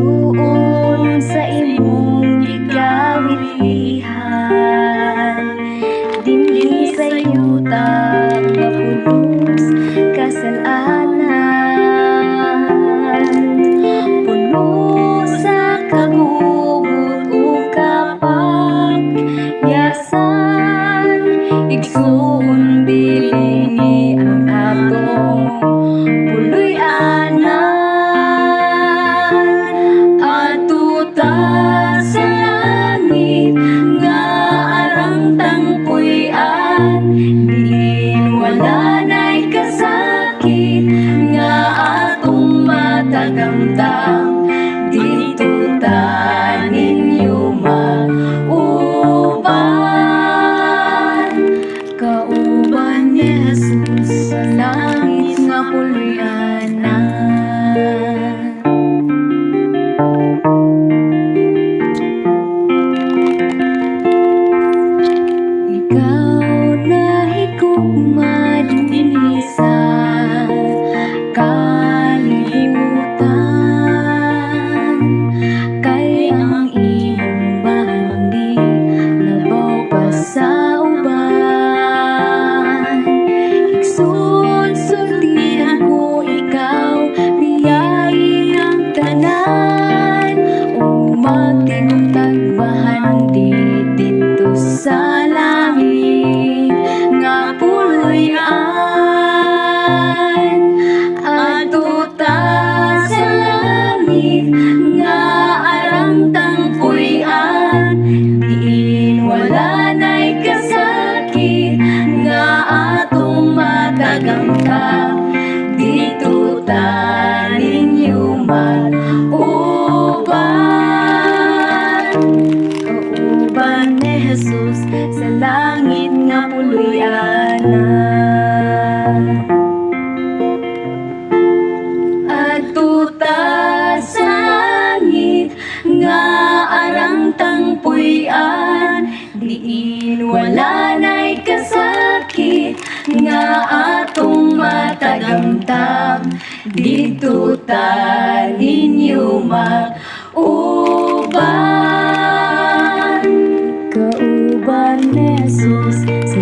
igsuon sa imong gikawilihan, dinhi sa yuta mapulos kasalanan, puno sa kagubot ug kapagyasan, igsuon dili ni ang atong puloy-anan. Atuta sa langit nga arang tangpuy-an, diin wala na'y kasakit nga atong matagamtam. Dito ta ninyo mauban, kauban ni Jesus sa langit nga puloy-anan. Ikaw na higugma dinhi sa kalimutan, kay ang iyong bahandi labaw pa sa uban. Igsoon sultihan ko ikaw, biyahe ang tanan, o magtigong tagbahan dito sa langit nga puloy-an. Atuta sa langit nga arang tangpuy-an, diin wala na'y kasakit nga atong matagamtam. Dito ta ninyo mauban, kauban ni Jesus sa langit nga puloy-anan. Atuta sa langit nga arang tangpuy-an, diin wala na'y kasakit nga atong matagamtam. Dito ta ninyo mauban.